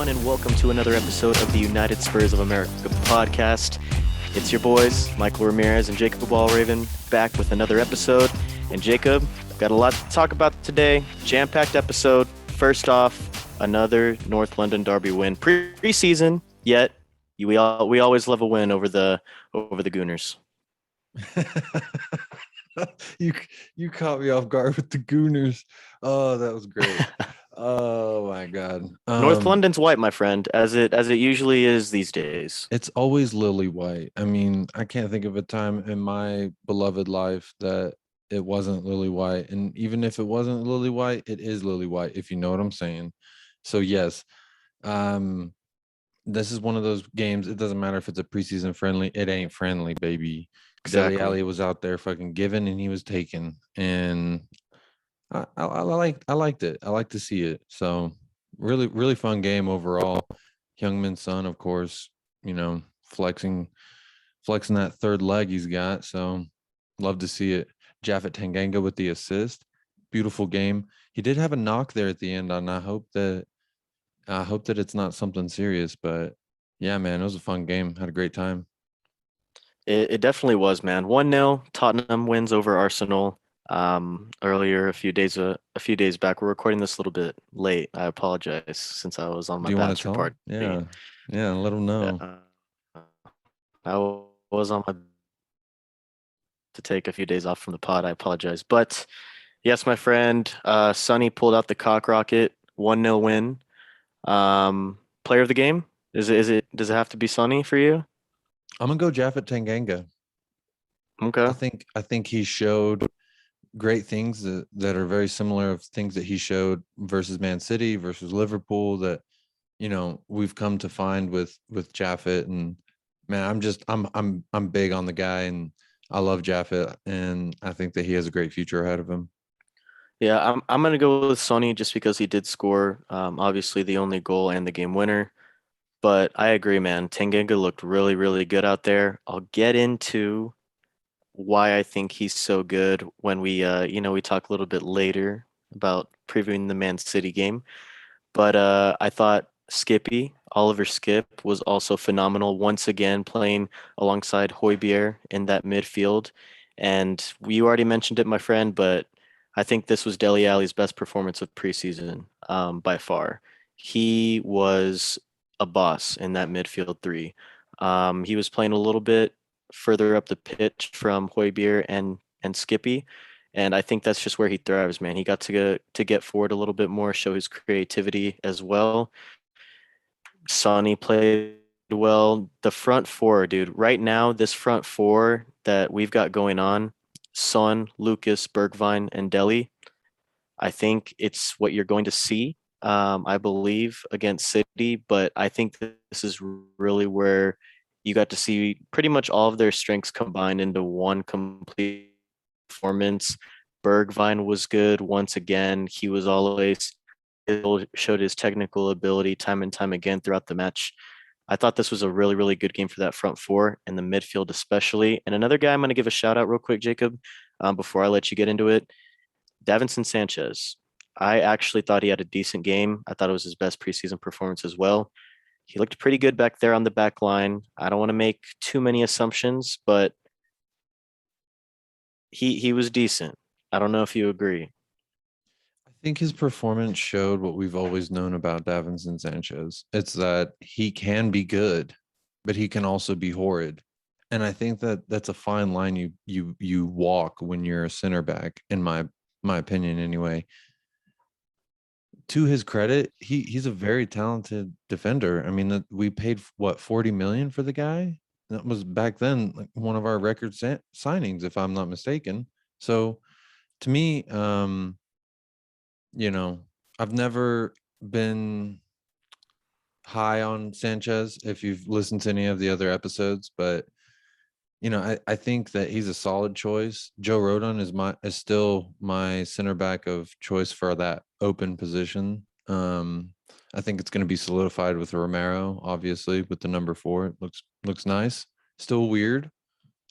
everyone, and welcome to another episode of the United Spurs of America podcast. It's your boys, Michael Ramirez and Jacob Allraven, back with another episode. And Jacob, got a lot to talk about today. Jam-packed episode. First off, another North London Derby win. Preseason, yet we always love a win over the Gooners. You caught me off guard with the Gooners. Oh, that was great. Oh my God. North London's white, my friend, as it usually is these days. It's always lily white. I mean, I can't think of a time in my beloved life that it wasn't lily white. And even if it wasn't lily white, it is lily white, if you know what I'm saying. So yes, this is one of those games. It doesn't matter if it's a preseason friendly. It ain't friendly, baby. Exactly. Dele Alli was out there fucking giving and he was taking. And I liked it. I like to see it. So really fun game overall. Youngman's son, of course, flexing that third leg he's got. So love to see it. Japhet Tanganga with the assist. Beautiful game. He did have a knock there at the end, and I hope that it's not something serious. But yeah, man, it was a fun game. Had a great time. It definitely was, man. 1-0, Tottenham wins over Arsenal. Earlier, a few days back. We're recording this a little bit late. I apologize since I was on Do my you want to bachelor tell him? party. Yeah, let him know. I was on my to take a few days off from the pod. I apologize, but yes, my friend, Sonny pulled out the cock rocket. 1-0 win. Player of the game? Does it have to be Sonny for you? I'm gonna go Japhet Tanganga. Okay. I think he showed great things that are very similar of things that he showed versus Man City versus Liverpool that we've come to find with Japhet. And man, I'm big on the guy, and I love Japhet, and I think that he has a great future ahead of him. Yeah, I'm gonna go with Sonny just because he did score, obviously the only goal and the game winner. But I agree, man. Tanganga looked really, really good out there. I'll get into why I think he's so good when we talk a little bit later about previewing the Man City game. But I thought Oliver Skip, was also phenomenal once again playing alongside Højbjerg in that midfield. And you already mentioned it, my friend, but I think this was Dele Alli's best performance of preseason by far. He was a boss in that midfield three. He was playing a little bit further up the pitch from Højbjerg and Skippy, and I think that's just where he thrives, man. He got to get forward a little bit more, show his creativity as well. Sonny played well. The front four, dude. Right now, this front four that we've got going on, Son, Lucas, Bergvine, and Deli, I think it's what you're going to see, I believe, against City. But I think this is really where you got to see pretty much all of their strengths combined into one complete performance. Bergvine was good once again. He was always showed his technical ability time and time again throughout the match. I thought this was a really, really good game for that front four and the midfield, especially. And another guy I'm going to give a shout out real quick, Jacob, before I let you get into it. Davinson Sanchez. I actually thought he had a decent game. I thought it was his best preseason performance as well. He looked pretty good back there on the back line. I don't want to make too many assumptions, but he was decent. I don't know if you agree. I think his performance showed what we've always known about Davinson Sanchez. It's that he can be good, but he can also be horrid. And I think that that's a fine line you walk when you're a center back, in my opinion anyway. To his credit, he's a very talented defender. I mean, we paid what, 40 million for the guy. That was back then like one of our record signings, if I'm not mistaken. So to me, you know, I've never been high on Sanchez if you've listened to any of the other episodes, but I think that he's a solid choice. Joe Rodon is still my center back of choice for that open position. I think it's going to be solidified with Romero, obviously, with the number 4. It looks nice. Still weird.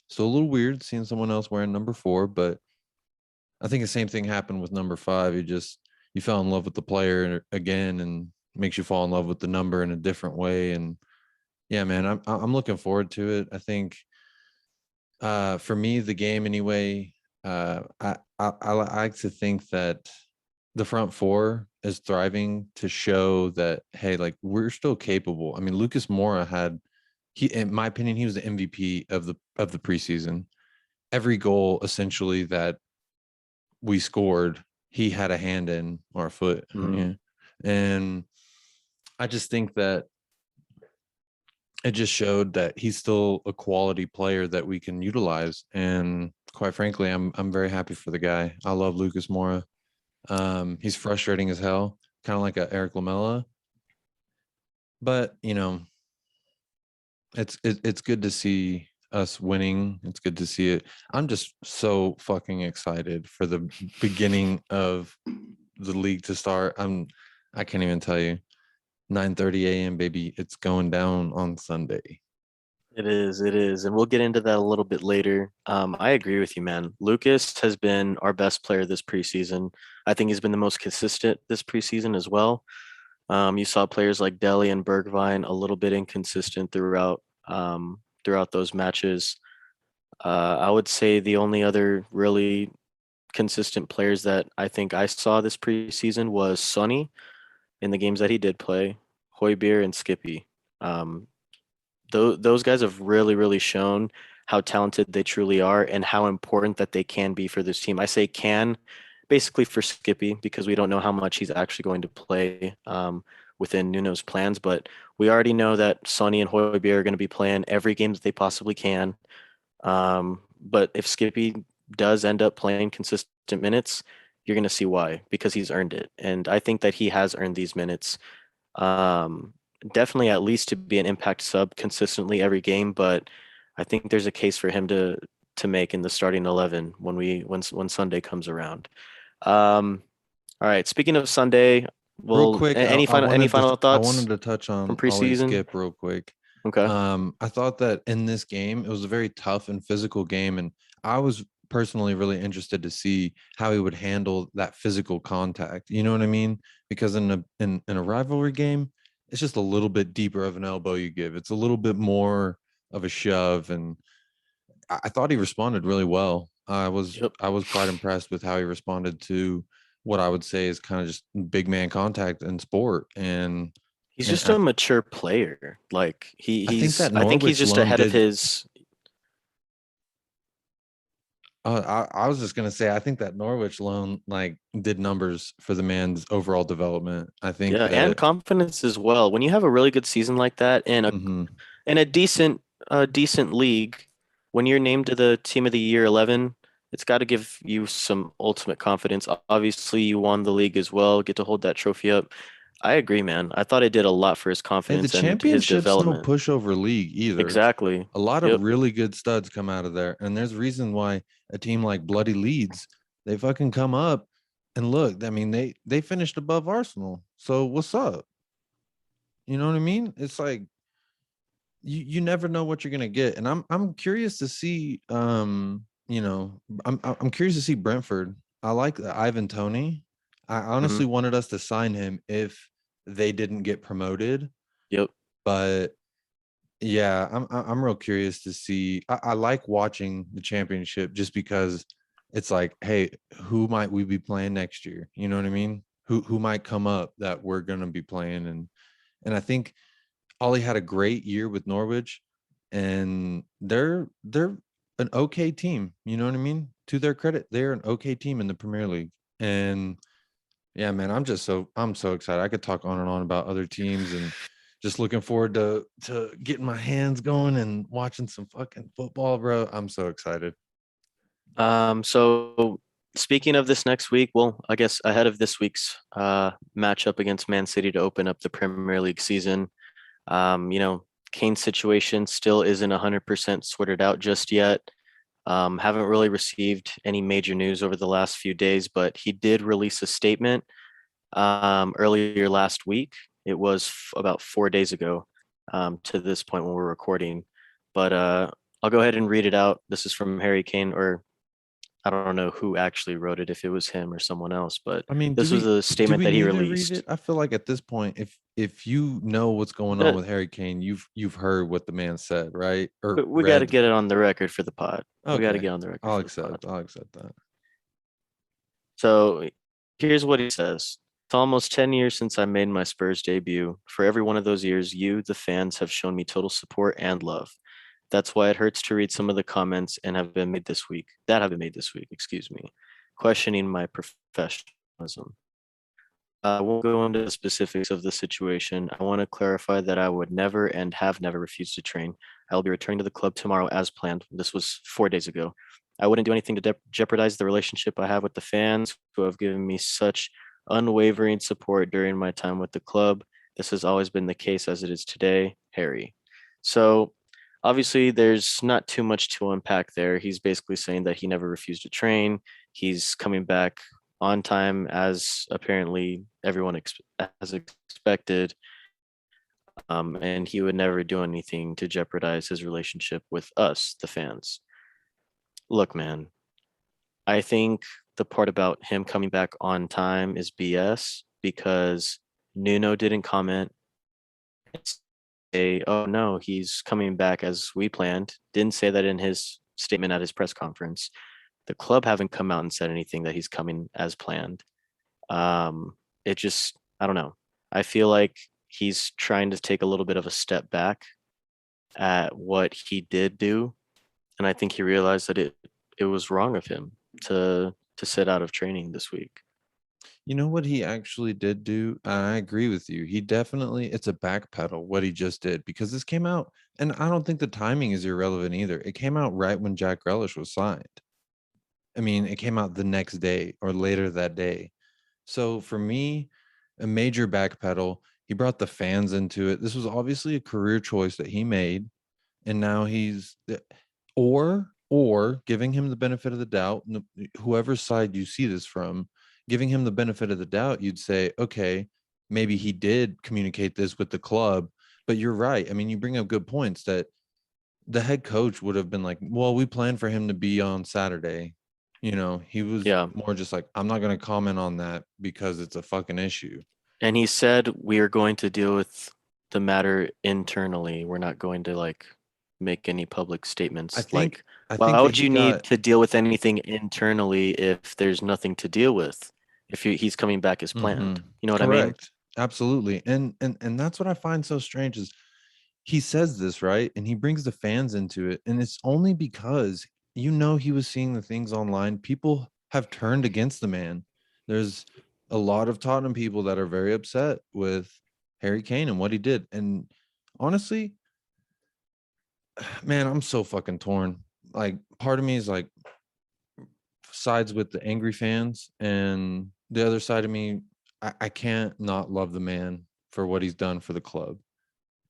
Still a little weird seeing someone else wearing number 4, but I think the same thing happened with number 5. You fell in love with the player again, and makes you fall in love with the number in a different way. And yeah, man, I'm looking forward to it. I think for me, the game anyway, I like to think that the front four is thriving to show that, hey, like we're still capable. I mean, Lucas Moura had he, in my opinion, he was the MVP of the preseason. Every goal essentially that we scored, he had a hand in or a foot. Mhm. Yeah. And I just think that it just showed that he's still a quality player that we can utilize. And quite frankly, I'm very happy for the guy. I love Lucas Moura. He's frustrating as hell, kind of like a Eric Lamela, but it's good to see us winning. It's good to see it. I'm just so fucking excited for the beginning of the league to start. I can't even tell you. 9:30 a.m. baby. It's going down on Sunday. It is, and we'll get into that a little bit later. I agree with you, man. Lucas has been our best player this preseason. I think he's been the most consistent this preseason as well. You saw players like Deli and Bergvine a little bit inconsistent throughout those matches. I would say the only other really consistent players that I think I saw this preseason was Sonny in the games that he did play, Hoybier and Skippy. Um, those guys have really shown how talented they truly are and how important that they can be for this team. I say can basically for Skippy because we don't know how much he's actually going to play within Nuno's plans, but we already know that Sonny and Hoybier are going to be playing every game that they possibly can. But if Skippy does end up playing consistent minutes, you're going to see why because he's earned it, and I think that he has earned these minutes. Um, Definitely at least to be an impact sub consistently every game, but I think there's a case for him to make in the starting 11 when Sunday comes around. Um, all right, speaking of Sunday, Real well, quick, any final I thoughts wanted to touch from on Ollie preseason? Skip real quick. Okay. I thought that in this game, it was a very tough and physical game, and I was personally really interested to see how he would handle that physical contact. You know what I mean? Because in a rivalry game, it's just a little bit deeper of an elbow you give. It's a little bit more of a shove, and I thought he responded really well. Yep. I was quite impressed with how he responded to what I would say is kind of just big man contact in sport, He's and just a mature player. Like I think that I think he's Norwich just loan ahead of did. his. I was just gonna say, I think that Norwich loan like did numbers for the man's overall development. I think Yeah, and that. confidence as well. When you have a really good season like that Mhm. in a decent league, when you're named to the team of the year 11, it's got to give you some ultimate confidence. Obviously, you won the league as well, get to hold that trophy up. I agree, man. I thought it did a lot for his Hey, the confidence and his championship's no development. pushover league either. Exactly. A lot of Yep. really good studs come out of there, and there's a reason why a team like Bloody Leeds, they fucking come up and look. I mean, they finished above Arsenal. So what's up? You know what I mean? It's like you never know what you're gonna get, and I'm curious to see. I'm curious to see Brentford. I like Ivan Tony. I Hmm. honestly wanted us to sign him if they didn't get promoted, Yep. but yeah, I'm real curious to see. I like watching the championship just because it's like, hey, who might we be playing next year? You know what I mean? Who might come up that we're gonna be playing, and I think Ollie had a great year with Norwich, and they're an okay team. You know what I mean? To their credit, they're an okay team in the Premier League. And yeah, man, I'm so excited. I could talk on and on about other teams and just looking forward to getting my hands going and watching some fucking football, bro. I'm so excited. So speaking of this next week, well, I guess ahead of this week's matchup against Man City to open up the Premier League season, Kane's situation still isn't 100% sorted out just yet. Haven't really received any major news over the last few days, but he did release a statement earlier last week. It was about 4 days ago to this point when we're recording. But I'll go ahead and read it out. This is from Harry Kane, or I don't know who actually wrote it, if it was him or someone else, but I mean, this was a do statement we that he need to read released. it? I feel like at this point, if you know what's going on That with Harry Kane, you've heard what the man said, right? Or we got to read. get it on the record for the pod. We got to Okay. get on the record for the pod. I'll accept that. So here's what he says. It's almost 10 years since I made my Spurs debut. For every one of those years, you, the fans, have shown me total support and love. That's why it hurts to read some of the comments that have been made this week, excuse me, questioning my professionalism. I won't go into the specifics of the situation. I want to clarify that I would never and have never refused to train. I will be returning to the club tomorrow as planned. This was 4 days ago. I wouldn't do anything to jeopardize the relationship I have with the fans who have given me such unwavering support during my time with the club. This has always been the case as it is today, Harry. So obviously, there's not too much to unpack there. He's basically saying that he never refused to train. He's coming back on time as apparently everyone has expected, and he would never do anything to jeopardize his relationship with us, the fans. Look, man, I think the part about him coming back on time is BS because Nuno didn't comment and say, oh no, he's coming back as we planned. Didn't say that in his statement at his press conference. The club haven't come out and said anything that he's coming as planned. It just, I don't know. I feel like he's trying to take a little bit of a step back at what he did do, and I think he realized that it was wrong of him to sit out of training this week. You know what he actually did do? I agree with you. He definitely, it's a backpedal what he just did because this came out, and I don't think the timing is irrelevant either. It came out right when Jack Grealish was signed. I mean, it came out the next day or later that day. So for me, a major backpedal. He brought the fans into it. This was obviously a career choice that he made, and now or giving him the benefit of the doubt. Whoever's side you see this from, giving him the benefit of the doubt, you'd say, okay, maybe he did communicate this with the club. But you're right. I mean, you bring up good points that the head coach would have been like, well, we planned for him to be on Saturday. He was Yeah. more just like, I'm not going to comment on that because it's a fucking issue. And he said we are going to deal with the matter internally. We're not going to like make any public I statements. think Like, I why think that would he you need got to deal with anything internally if there's nothing to deal with? If he's coming back as planned, you know what I mean? correct. Absolutely. And that's what I find so strange is he says this, right? And he brings the fans into it. And it's only because he was seeing the things online. People have turned against the man. There's a lot of Tottenham people that are very upset with Harry Kane and what he did. And honestly, man, I'm so fucking torn. Like, part of me is like sides with the angry fans, and the other side of me, I can't not love the man for what he's done for the club.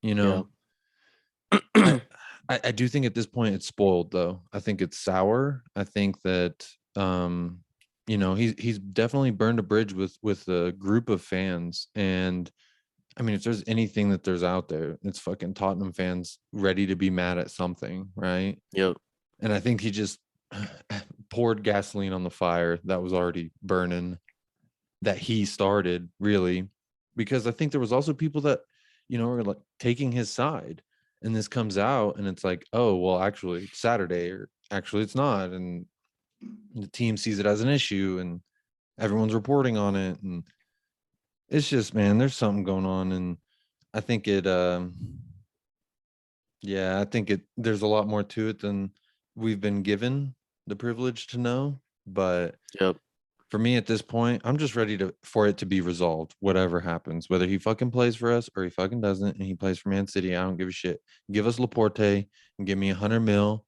You Yeah. know, I I do think at this point it's spoiled though. I think it's sour. I think that he's definitely burned a bridge with a group of fans. And I mean, if there's anything that there's out there, it's fucking Tottenham fans ready to be mad at something, right? Yep. And I think he just poured gasoline on the fire that was already burning, that he started, really. Because I think there was also people that were like taking his side, and this comes out and it's like, oh well, actually it's Saturday, or actually it's not, and the team sees it as an issue and everyone's reporting on it, and it's just, man, there's something going on. And I think I think there's a lot more to it than we've been given the privilege to know. But Yep. for me at this point, I'm just ready for it to be resolved, whatever happens, whether he fucking plays for us or he fucking doesn't, and he plays for Man City. I don't give a shit. Give us Laporte and give me 100 mil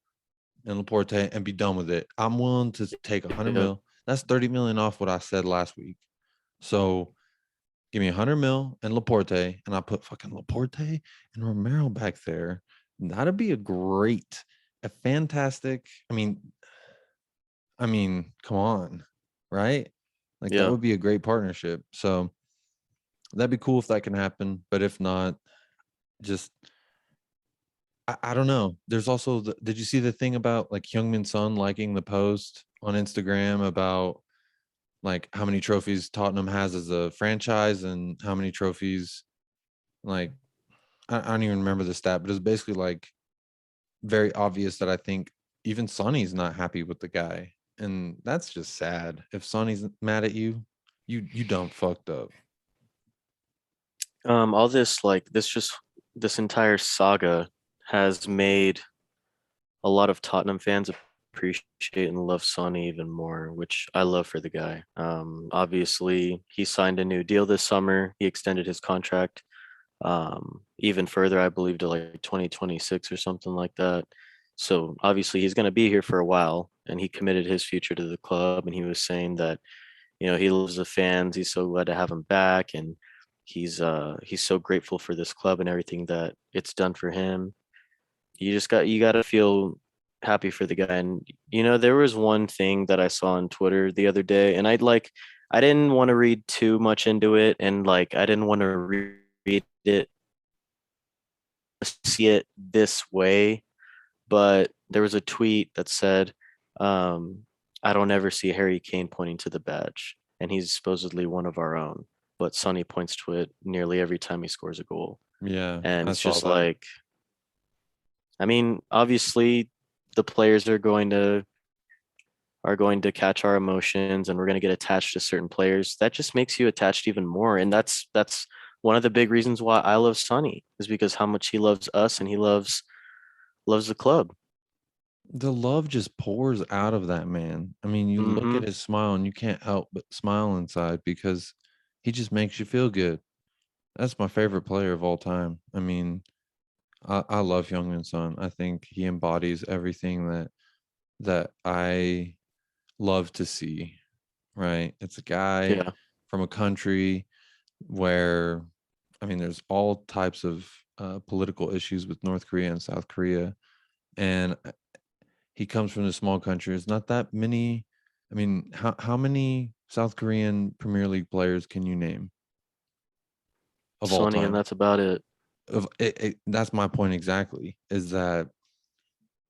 and Laporte and be done with it. I'm willing to take 100 Yep. mil. That's 30 million off what I said last week. So give me 100 mil and Laporte, and I put fucking Laporte and Romero back there. That'd be a fantastic. Come on, right? Like, that Yeah. would be a great partnership. So that'd be cool if that can happen. But if not, just I don't know. There's also did you see the thing about like Heung-min Son liking the post on Instagram about like how many trophies Tottenham has as a franchise and how many trophies like I don't even remember the stat, but it's basically like very obvious that I think even Sonny's not happy with the guy. And that's just sad. If Sonny's mad at you, you done fucked up. All this this entire saga has made a lot of Tottenham fans appreciate and love Sonny even more, which I love for the guy. Obviously, he signed a new deal this summer. He extended his contract even further, I believe, to like 2026 or something like that. So obviously, he's going to be here for a while, and he committed his future to the club. And he was saying that he loves the fans. He's so glad to have him back, and he's so grateful for this club and everything that it's done for him. You got to feel happy for the guy. And there was one thing that I saw on Twitter the other day, and I didn't want to read too much into it, and like I didn't want to read it, see it this way, but there was a tweet that said, I don't ever see Harry Kane pointing to the badge, and he's supposedly one of our own, but Sonny points to it nearly every time he scores a goal. Yeah, And I it's saw just that. like, I mean, obviously the players are going to catch our emotions, and we're going to get attached to certain players. That just makes you attached even more. And that's one of the big reasons why I love Sonny, is because how much he loves us and he loves the club. The love just pours out of that man. I mean, you look Mm-hmm. at his smile and you can't help but smile inside because he just makes you feel good. That's my favorite player of all time. I mean, I love Young Son. I think he embodies everything that I love to see. Right? It's a guy Yeah. from a country where, I mean, there's all types of political issues with North Korea and South Korea, and he comes from a small country. It's not that many. I mean, how many South Korean Premier League players can you name of all Sonny, and time? that's about it. That's my point exactly. Is that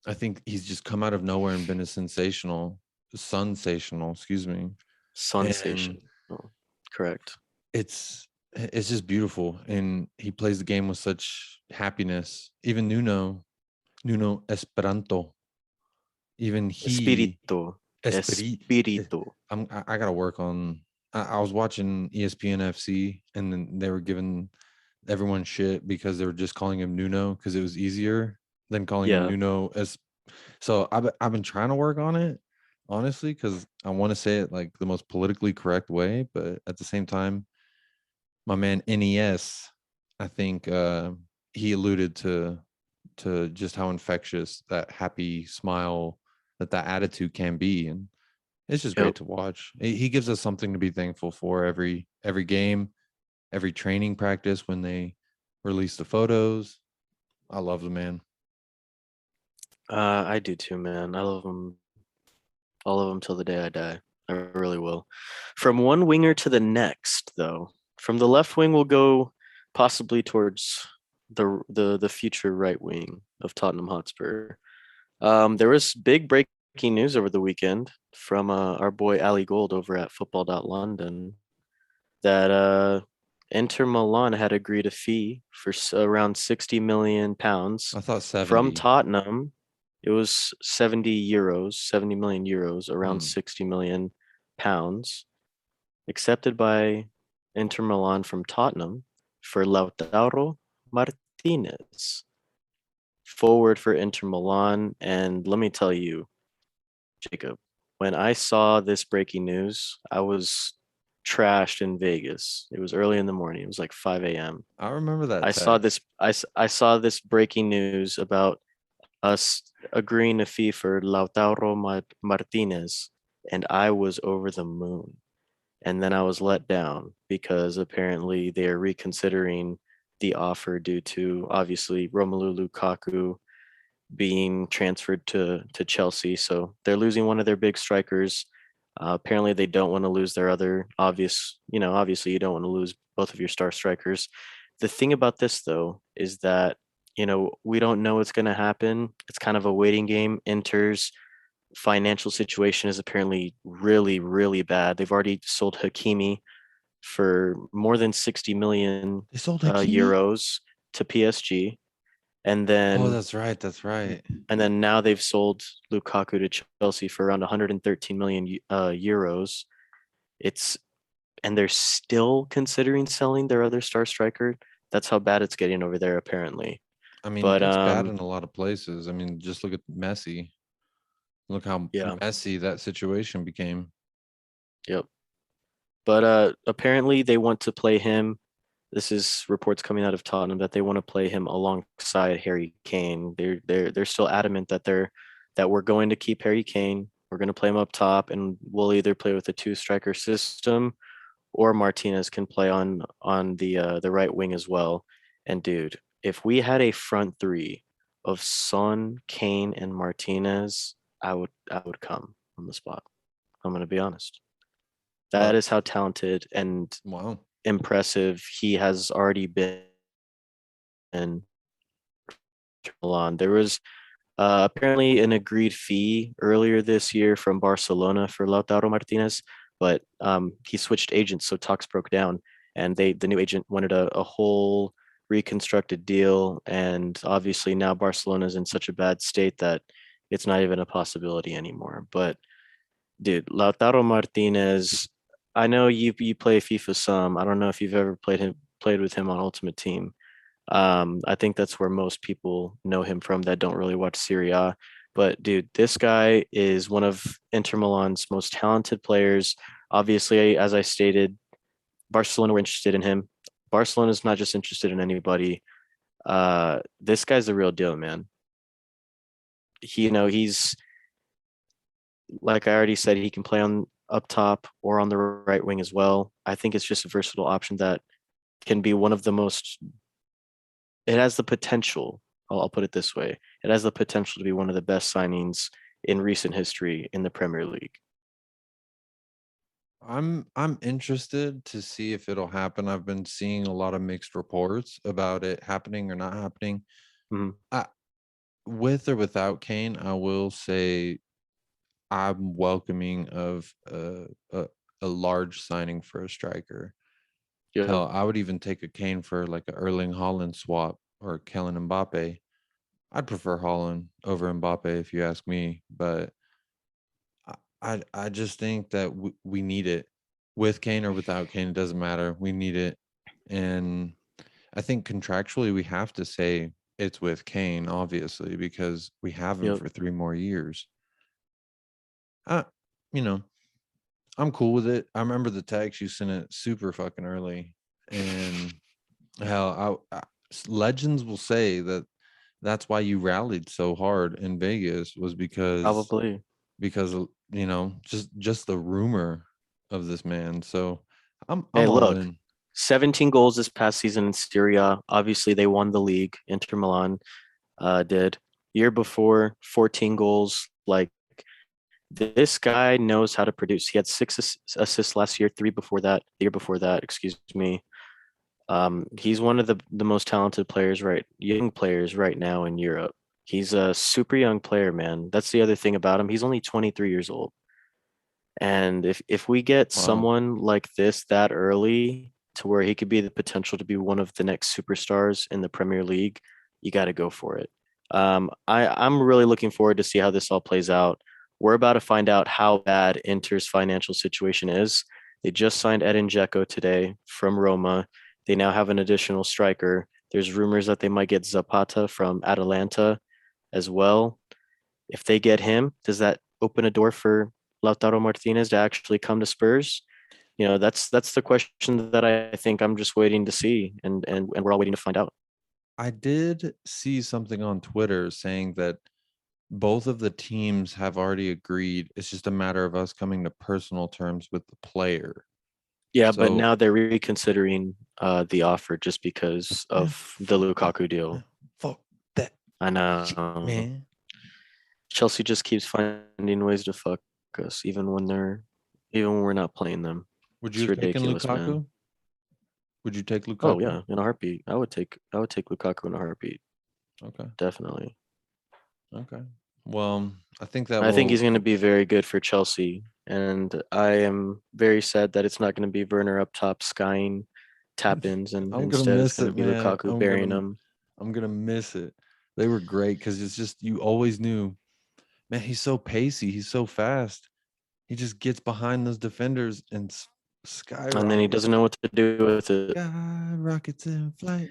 I think he's just come out of nowhere and been a sensational, excuse me. And Sensation. Oh, correct. it's just beautiful. And he plays the game with such happiness. Even Nuno Esperanto, even he Espíritu. Esprit. Espíritu. I gotta work on. I was watching ESPN FC, and then they were giving everyone shit because they were just calling him Nuno because it was easier than calling him Yeah. Nuno. As so, I've been trying to work on it honestly because I want to say it like the most politically correct way, but at the same time, my man NES, I think he alluded to just how infectious that happy smile that attitude can be, and it's just great Yep. to watch. He gives us something to be thankful for every game, every training practice when they release the photos. I love the man. I do too, man. I love them, all of them till the day I die. I really will. From one winger to the next, though. From the left wing, we'll go possibly towards the future right wing of Tottenham Hotspur. There was big breaking news over the weekend from our boy Ali Gold over at Football.London that Inter Milan had agreed a fee for around 60 million pounds I thought from 70. Tottenham. It was 70 euros, 70 million euros, around Hmm. 60 million pounds, accepted by Inter Milan from Tottenham for Lautaro Martinez, forward for Inter Milan. And let me tell you, Jacob, when I saw this breaking news, I was trashed in Vegas. It was early in the morning. It was like 5 a.m. I remember that I saw text. this I saw this breaking news about us agreeing a fee for Lautaro Martinez, and I was over the moon. And then I was let down because apparently they are reconsidering the offer due to obviously Romelu Lukaku being transferred to Chelsea. So they're losing one of their big strikers. Apparently, they don't want to lose their other obviously, you don't want to lose both of your star strikers. The thing about this, though, is that, we don't know what's going to happen. It's kind of a waiting game. Inter's financial situation is apparently really, really bad. They've already sold Hakimi for more than 60 million They sold Hakimi? euros to PSG, and Oh, then that's right. That's right. now they've sold Lukaku to Chelsea for around 113 million euros. It's and they're still considering selling their other star striker. That's how bad it's getting over there, apparently. I mean, But it's bad in a lot of places. I mean, just look at Messi. Look how yeah, messy that situation became. yep. But apparently they want to play him. This is reports coming out of Tottenham that they want to play him alongside Harry Kane. They're still adamant that we're going to keep Harry Kane. We're going to play him up top, and we'll either play with a two striker system or Martinez can play on the right wing as well. And dude, if we had a front three of Son, Kane, and Martinez, I would come on the spot. I'm gonna be honest. That is how talented and Wow. impressive he has already been in Milan. There was apparently an agreed fee earlier this year from Barcelona for Lautaro Martinez, but he switched agents, so talks broke down, and the new agent wanted a whole reconstructed deal, and obviously now Barcelona is in such a bad state that it's not even a possibility anymore. But dude, Lautaro Martinez, I know you play FIFA some. I don't know if you've ever played with him on Ultimate Team. I think that's where most people know him from that don't really watch Serie A. But dude, this guy is one of Inter Milan's most talented players. Obviously, as I stated, Barcelona were interested in him. Barcelona's not just interested in anybody. This guy's the real deal, man. He's like I already said, he can play on up top or on the right wing as well. I think it's just a versatile option that can be one of the most it has the potential, I'll put it this way, it has the potential to be one of the best signings in recent history in the Premier League. I'm interested to see if it'll happen. I've been seeing a lot of mixed reports about it happening or not happening. Mhm. I, with or without Kane, I will say I'm welcoming of a large signing for a striker. Yeah, Hell, I would even take a Kane for like a Erling Haaland swap or Kellen Mbappe. I'd prefer Haaland over Mbappe if you ask me, but I just think that we need it with Kane or without Kane. It doesn't matter. We need it, and I think contractually we have to say it's with Kane, obviously, because we have him yep. for 3 more years. I, you know, I'm cool with it. I remember the text you sent it super fucking early, and hell, legends will say that that's why you rallied so hard in Vegas was Probably. because of, just the rumor of this man. So Hey, I'm all look, in. 17 goals this past season in Serie A. Obviously, they won the league. Inter Milan did. Year before, 14 goals. Like this guy knows how to produce. He had assists last year, three before that, the year before that, excuse me. He's one of the most talented players, young players right now in Europe. He's a super young player, man. That's the other thing about him. He's only 23 years old. And if we get Wow. someone like this that early to where he could be the potential to be one of the next superstars in the Premier League, you got to go for it. I'm really looking forward to see how this all plays out. We're about to find out how bad Inter's financial situation is. They just signed Edin Dzeko today from Roma. They now have an additional striker. There's rumors that they might get Zapata from Atalanta as well. If they get him, does that open a door for Lautaro Martinez to actually come to Spurs? That's the question that I think I'm just waiting to see, and we're all waiting to find out. I did see something on Twitter saying that both of the teams have already agreed. It's just a matter of us coming to personal terms with the player. Yeah, but So now they're reconsidering the offer just because man, of the fuck that. Lukaku Man, deal. fuck that I shit, know man. Chelsea just keeps finding ways to fuck us, even when we're not playing them. Would you It's have taken ridiculous, man. Lukaku? Would you take Oh Lukaku? yeah, in a heartbeat. I would take Lukaku in a heartbeat, Okay. definitely. Okay. Well, I think that I think he's will. going to be very good for Chelsea, and I am very sad that it's not going to be Werner up top skying tap ins, and I'm gonna instead it's miss going to it, be man. Lukaku burying them. I'm gonna miss it. They were great because it's just you always knew, man. He's so pacey. He's so fast. He just gets behind those defenders and And then he doesn't know skyrockets. what to do with it. Skyrockets in flight.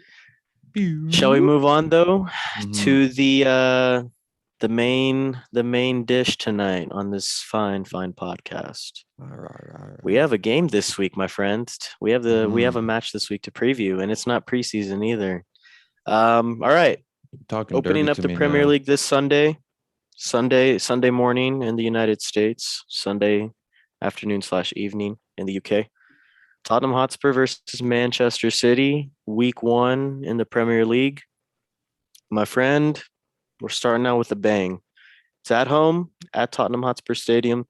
Shall we Pew. move on though Mm-hmm. to the main dish tonight on this fine podcast? We have a game this week, my friends. We have a Mm-hmm. match this week to preview, and it's not preseason either. All right. Talking dirty Opening up to the me Premier now. League this Sunday morning in the United States, Sunday afternoon slash evening in the UK. Tottenham Hotspur versus Manchester City, week one in the Premier League. My friend, we're starting out with a bang. It's at home at Tottenham Hotspur Stadium.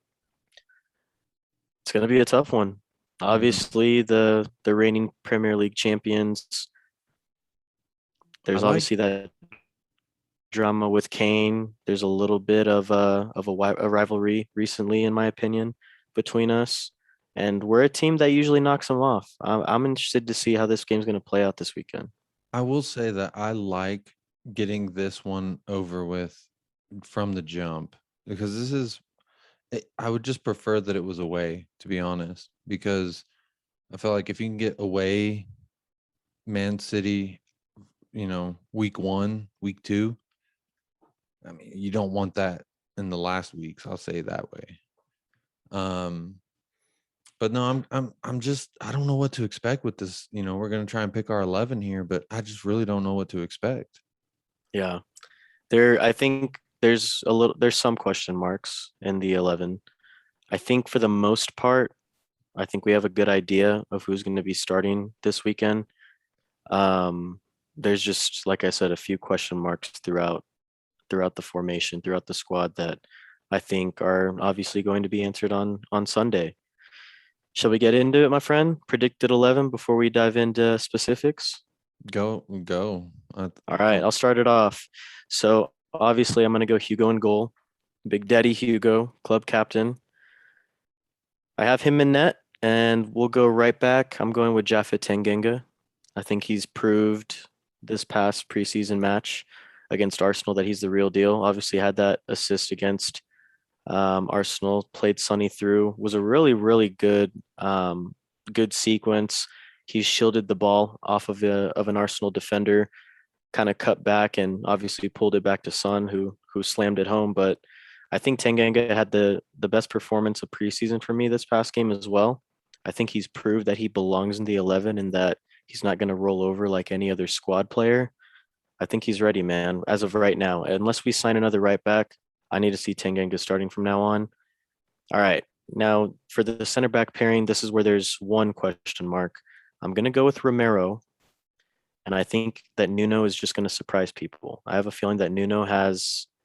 It's going to be a tough one. Mm-hmm. Obviously, the reigning Premier League champions. I There's like. obviously that drama with Kane. There's a little bit of a rivalry recently, in my opinion, between us, and we're a team that usually knocks them off. I'm interested to see how this game's going to play out this weekend. I will say that I like getting this one over with from the jump because this is. I would just prefer that it was away, to be honest, because I feel like if you can get away Man City, week one, week two, I mean, you don't want that in the last weeks. I'll say it that way. Um, but no, I'm just I don't know what to expect with this. We're gonna try and pick our 11 here, but I just really don't know what to expect. Yeah, I think there's some question marks in the 11. I think for the most part, I think we have a good idea of who's going to be starting this weekend. Um, there's just, like I said, a few question marks throughout the formation, throughout the squad that I think are obviously going to be answered on Sunday. Shall we get into it, my friend? Predicted 11 before we dive into specifics? Go, go. All right, I'll start it off. So obviously, I'm going to go Hugo in goal. Big Daddy Hugo, club captain. I have him in net, and we'll go right back. I'm going with Japhet Tanganga. I think he's proved this past preseason match against Arsenal that he's the real deal. Obviously, had that assist against Arsenal, played Sonny through, was a really good sequence. He shielded the ball off of an Arsenal defender, kind of cut back and obviously pulled it back to Son, who slammed it home. But I think Tanganga had the best performance of preseason for me this past game as well. I think he's proved that he belongs in the 11 and that he's not going to roll over like any other squad player. I think he's ready, man, as of right now. Unless we sign another right back, I need to see Tanganga starting from now on. All right. Now, for the center back pairing, this is where there's one question mark. I'm going to go with Romero, and I think that Nuno is just going to surprise people. I have a feeling that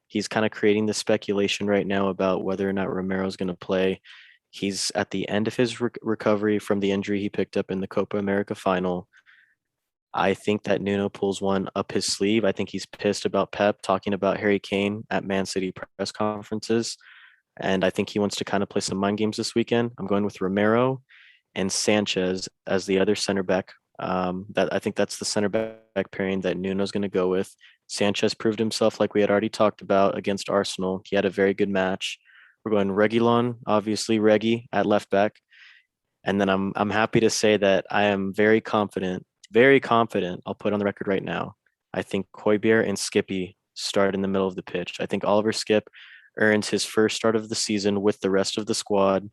he's kind of creating the speculation right now about whether or not Romero is going to play. He's at the end of his recovery from the injury he picked up in the Copa America final. I think that Nuno pulls one up his sleeve. I think he's pissed about Pep talking about Harry Kane at Man City press conferences. And I think he wants to kind of play some mind games this weekend. I'm going with Romero and Sanchez as the other center back. That I think that's the center back pairing that Nuno's going to go with. Sanchez proved himself like we had already talked about against Arsenal. He had a very good match. We're going Reguilon, obviously Reggie at left back, and then I'm happy to say that I am very confident. I'll put on the record right now. I think Højbjerg and Skippy start in the middle of the pitch. I think Oliver Skip earns his first start of the season with the rest of the squad,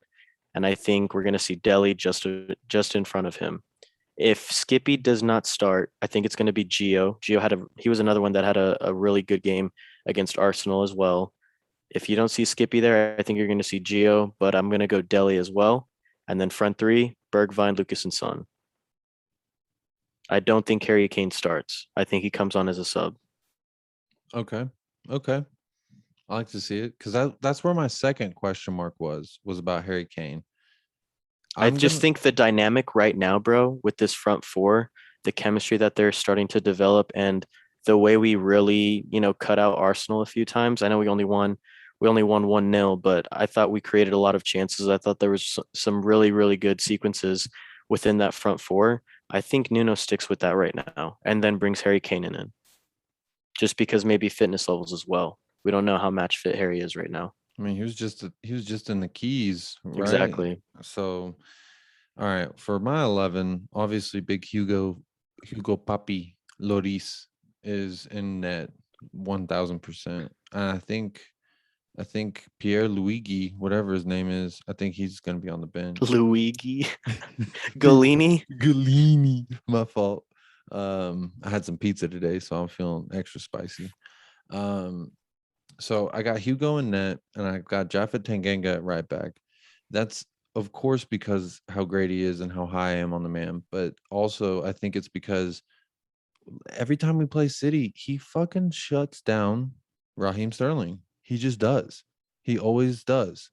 and I think we're going to see Delhi just in front of him. If Skippy does not start, I think it's going to be Gio. He was another one that had a really good game against Arsenal as well. If you don't see Skippy there, I think you're going to see Gio, but I'm going to go Delhi as well. And then front three, Bergvine, Lucas, and Son. I don't think Harry Kane starts. I think he comes on as a sub. Okay. Okay. I like to see it because that's where my second question mark was about Harry Kane. I I'm just gonna. think the dynamic right now, bro, with this front four, the chemistry that they're starting to develop, and the way we really, cut out Arsenal a few times. I know we only won We only won 1-0, but I thought we created a lot of chances. I thought there was some really, really good sequences within that front four. I think Nuno sticks with that right now and then brings Harry Kane in just because maybe fitness levels as well. We don't know how match fit Harry is right now. I mean, he was just in the keys, right? Exactly. So, all right, for my 11, obviously big Hugo Papi Loris is in net 1000%. And I think Pierre Luigi, whatever his name is, I think he's going to be on the bench. Luigi Golini. Galini, my fault. I had some pizza today, so I'm feeling extra spicy. Um, so I got Hugo in net, and I got Japhet Tanganga at right back. That's of course because how great he is and how high I am on the man, but also I think it's because every time we play City, he fucking shuts down Raheem Sterling. He just does. He always does.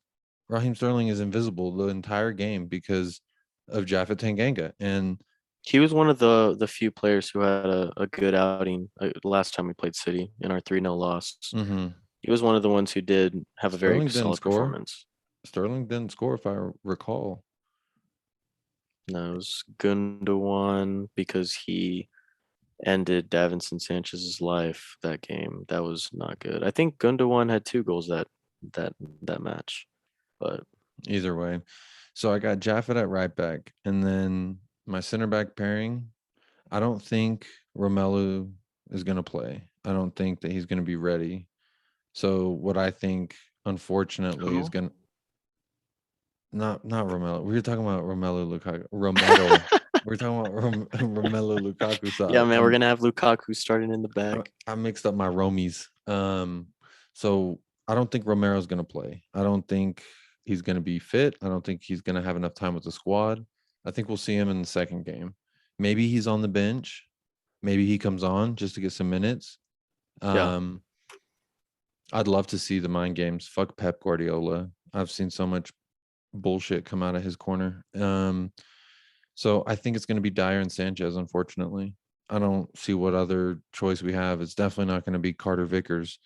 Raheem Sterling is invisible the entire game because of Japhet Tanganga. And He was one of the few players who had a good outing last time we played City in our 3-0 loss. mhm, He was one of the ones who did have a very Sterling didn't solid score. performance. Sterling didn't score if I recall. No, it was Gundogan because he ended Davinson Sanchez's life that game. That was not good. I think Gundogan had 2 goals that that match. But Either way. So I got Jaffet at right back. And then my center back pairing, I don't think Romelu is going to play. I don't think that he's going to be ready. So what I think, unfortunately, is who? going to not Romelu. We were talking about Romelu Lukaku. Romero. We're talking about Romelu Lukaku. Yeah, So man, we're gonna have Lukaku starting in the back. I mixed up my Romies. So I don't think Romero's going to play. I don't think he's going to be fit. I don't think he's going to have enough time with the squad. I think we'll see him in the second game. Maybe he's on the bench. Maybe he comes on just to get some minutes. Yeah. Um, I'd love to see the mind games. Fuck Pep Guardiola. I've seen so much bullshit come out of his corner. So I think it's going to be Dyer and Sanchez, unfortunately. I don't see what other choice we have. It's definitely not going to be Carter Vickers.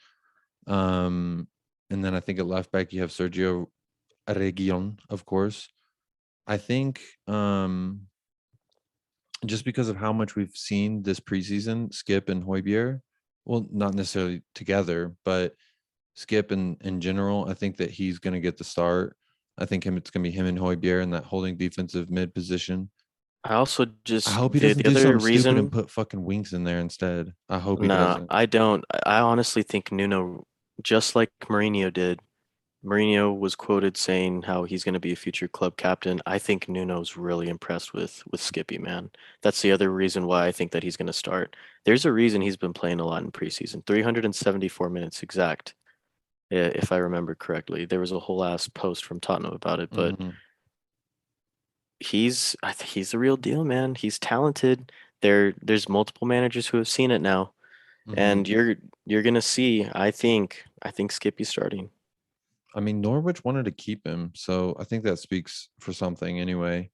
Um, and then I think at left back you have Sergio Reguilon, of course. I think just because of how much we've seen this preseason, Skip and Hoybier, well, not necessarily together, but Skip in general, I think that he's going to get the start. I think it's going to be him and Hoybier in that holding defensive mid position. I also I just hope he the doesn't do other something stupid and reason. put fucking Winks in there instead. I hope he Nah, doesn't. I don't. I honestly think Nuno, just like Mourinho did. Mourinho was quoted saying how he's going to be a future club captain. I think Nuno's really impressed with Skippy, man. That's the other reason why I think that he's going to start. There's a reason he's been playing a lot in preseason. 374 minutes exact, if I remember correctly. There was a whole ass post from Tottenham about it, but Mhm, I think he's the real deal, man. He's talented. There's multiple managers who have seen it now, mhm. and you're gonna see. I think Skippy's starting. I mean, Norwich wanted to keep him, so I think that speaks for something anyway.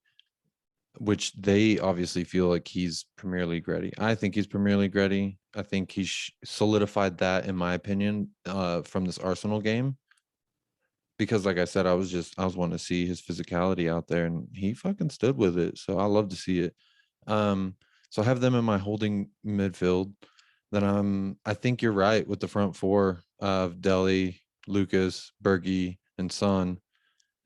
Which they obviously feel like he's Premier League ready. I think he's Premier League ready. I think he's solidified that, in my opinion, from this Arsenal game. Because, like I said, I was wanting to see his physicality out there, and he fucking stood with it. So I love to see it. Um, so I have them in my holding midfield. Then I think you're right with the front four of Delhi, Lucas, Bergie, and Son.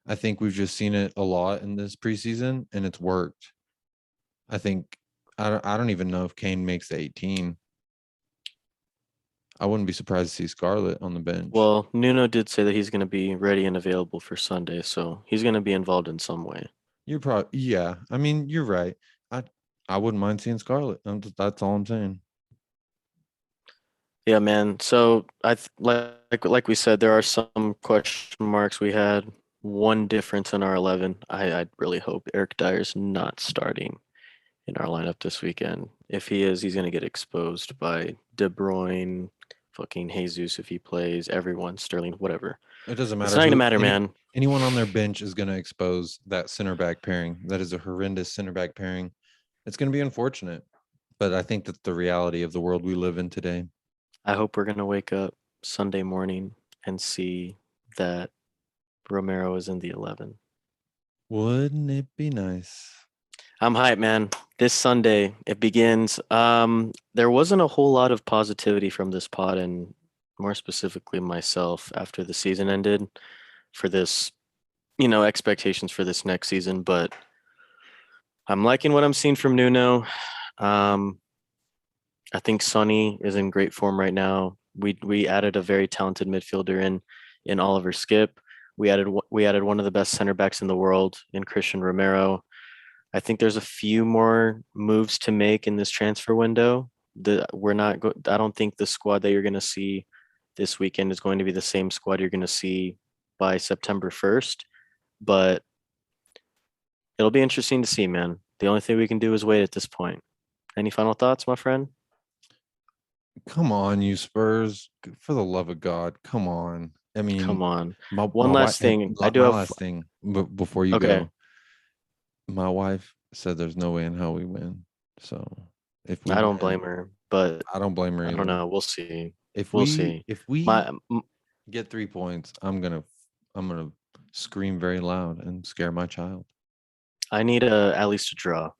I think we've just seen it a lot in this preseason, and it's worked. I think I don't even know if Kane makes the 18. I wouldn't be surprised to see Scarlett on the bench. Well, Nuno did say that he's gonna be ready and available for Sunday, so he's gonna be involved in some way. You're probably yeah. I mean, you're right. I I wouldn't mind seeing Scarlett. That's all I'm saying. Yeah, man. So like we said, there are some question marks. We had one difference in our 11. I really hope Eric Dyer's not starting in our lineup this weekend. If he is, he's gonna get exposed by De Bruyne, fucking Jesus if he plays, everyone, Sterling, whatever. It doesn't It's matter not gonna who matter, man. anyone on their bench is going to expose that center back pairing. That is a horrendous center back pairing. It's going to be unfortunate, but I think that's the reality of the world we live in today. I hope we're gonna wake up Sunday morning and see that Romero is in the 11. Wouldn't it be nice? I'm hyped, man. This Sunday it begins. There wasn't a whole lot of positivity from this pod and more specifically myself after the season ended for this, expectations for this next season, but I'm liking what I'm seeing from Nuno. Um, I think Sonny is in great form right now. We added a very talented midfielder in Oliver Skip. We added one of the best center backs in the world in Christian Romero. I think there's a few more moves to make in this transfer window. I don't think the squad that you're going to see this weekend is going to be the same squad you're going to see by September 1st, but it'll be interesting to see, man. The only thing we can do is wait at this point. Any final thoughts, my friend? Come on, you Spurs. For the love of God, come on. I Come mean, on. my One wife last and thing. I do my have last thing before you okay. go. My wife said there's no way in hell we win. So if we I don't blame win, her, but I don't blame her I don't either. know. We'll see. If We'll we see. if we My m- get 3 points, I'm gonna scream very loud and scare my child. I need a at least a draw.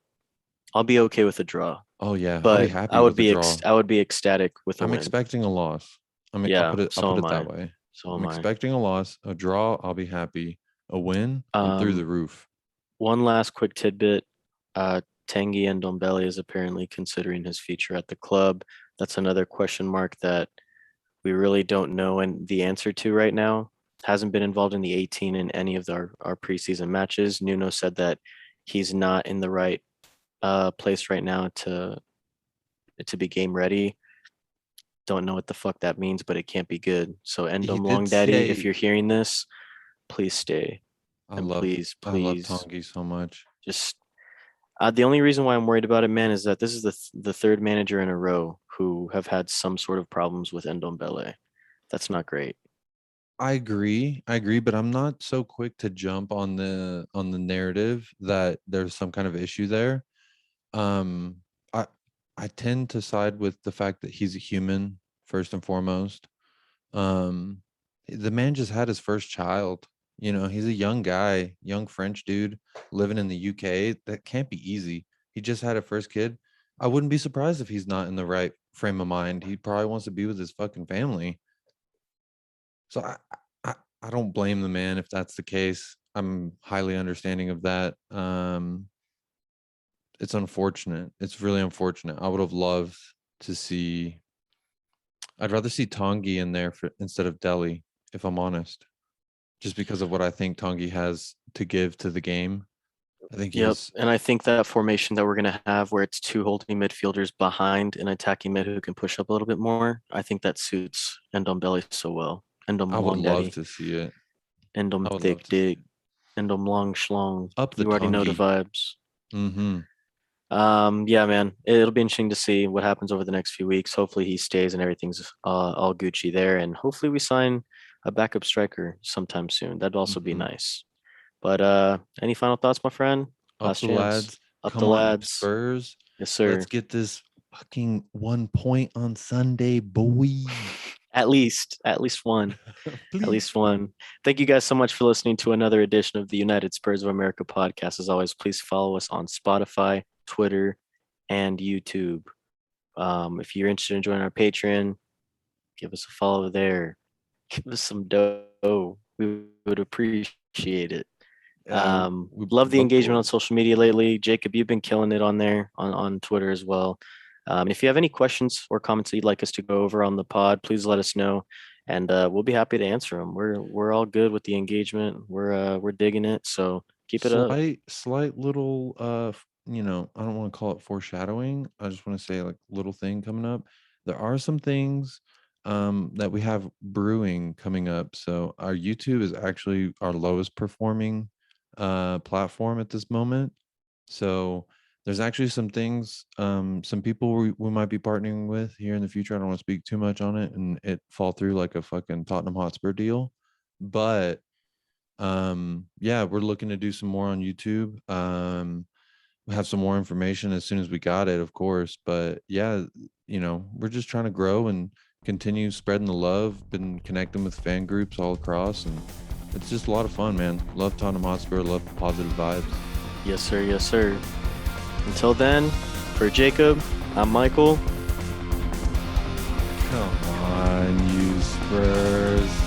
I'll be okay with a draw, Oh yeah, I'll be but happy with a draw. I would be ecstatic with a I'm win. expecting a loss. Yeah, I'll so put am it that I. way. So I'm am I. expecting a loss, a draw, I'll be happy. A win, I'm through the Um, roof. one last quick tidbit. Tanguy and Ndombele is apparently considering his future at the club. That's another question mark that we really don't know and the answer to right now. Hasn't been involved in the 18 in any of our preseason matches. Nuno said that he's not in the right place right now to be game ready. Don't know what the fuck that means, but it can't be good. So He Endom did Long Daddy, if say you're hearing this, please stay. And please, I love please Tongi so much. just the only reason why I'm worried about it, man, is that this is the third manager in a row who have had some sort of problems with Ndombele. That's not great. I agree, but I'm not so quick to jump on the narrative that there's some kind of issue there. Um, I I tend to side with the fact that he's a human first and foremost. Um, the man just had his first child. You know, he's a young guy, young French dude living in the UK. That can't be easy. He just had a first kid. I wouldn't be surprised if he's not in the right frame of mind. He probably wants to be with his fucking family. So I, I don't blame the man if that's the case. I'm highly understanding of that. It's unfortunate. It's really unfortunate. I would have loved to see. I'd rather see Tongi in there instead of Delhi, if I'm honest, just because of what I think Tongi has to give to the game. I think Yep. he's. And I think that formation that we're going to have where it's two holding midfielders behind an attacking mid who can push up a little bit more, I think that suits Ndombele so well. I Ndom would Long love Daddy, to see it. Ndom I would love Thick to see Dick, it. Ndom Long Schlong. Up the You already know the Tongi. vibes. Mm-hmm. Yeah, man, it'll be interesting to see what happens over the next few weeks. Hopefully he stays and everything's all Gucci there. And hopefully we sign a backup striker sometime soon. That'd also be Mm-hmm. nice. But any final thoughts, my friend? Up Last the chance. lads. Up the Come on, you lads. Spurs. Yes, Let's sir. get this fucking 1 point on Sunday, boy. At least one. At Please. least one. Thank you guys so much for listening to another edition of the United Spurs of America podcast. As always, please follow us on Spotify, Twitter, and YouTube. If you're interested in joining our Patreon, give us a follow there. Give us some dough. We would appreciate it. Yeah, we Love the love engagement on gold. social media lately. Jacob, you've been killing it on there on Twitter as well. If you have any questions or comments that you'd like us to go over on the pod, please let us know, and we'll be happy to answer them. We're all good with the engagement. We're digging it, so keep it up. Slight little I don't want to call it foreshadowing. I just want to say like little thing coming up. There are some things that we have brewing coming up. So our YouTube is actually our lowest performing platform at this moment. So there's actually some things, some people we might be partnering with here in the future. I don't want to speak too much on it and it fall through like a fucking Tottenham Hotspur deal. But yeah, we're looking to do some more on YouTube. We have some more information as soon as we got it, of course. But yeah, we're just trying to grow and continue spreading the love, been connecting with fan groups all across, and it's just a lot of fun, man. Love Tottenham Hotspur, love the positive vibes. Yes, sir. Yes, sir. Until then, for Jacob, I'm Michael. Come on, you Spurs.